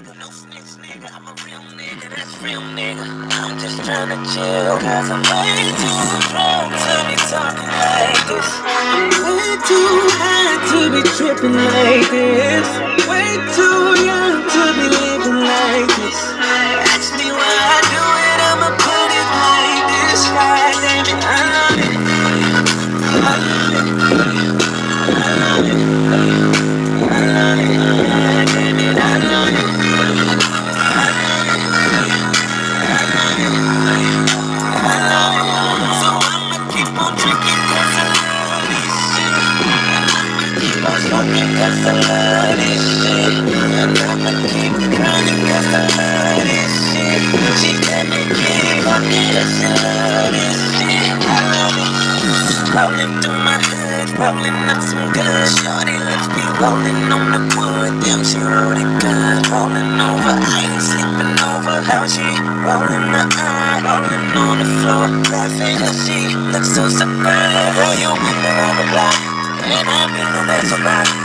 nigga, no snitch nigga. I'm a real nigga, that's real nigga. I'm just tryna chill, cause I'm way too drunk to be talking like this. Way too high to be tripping like this. Way too young to be living like this. Ask me why I do it, I'ma put it like this. God damn it, I love it. I love it. I love it. I love it. God damn it, I love it. I love it. I love it. I love it. So I'ma keep on drinking cause I love this shit. And I'ma keep on smoking cause I love this shit. And I'ma keep grinding cause I love this shit. She got me keep on me cause I love this shit. I love it. Rolling through my hood, rolling up some good. Shorty lets me rolling on the wood. Damn, she rolled it good. Rolling over, I ain't sleeping over. How she rolling the eye, rolling on the floor. Laughing cause she looks so surprised. How you been around the block? And I've been on that so long.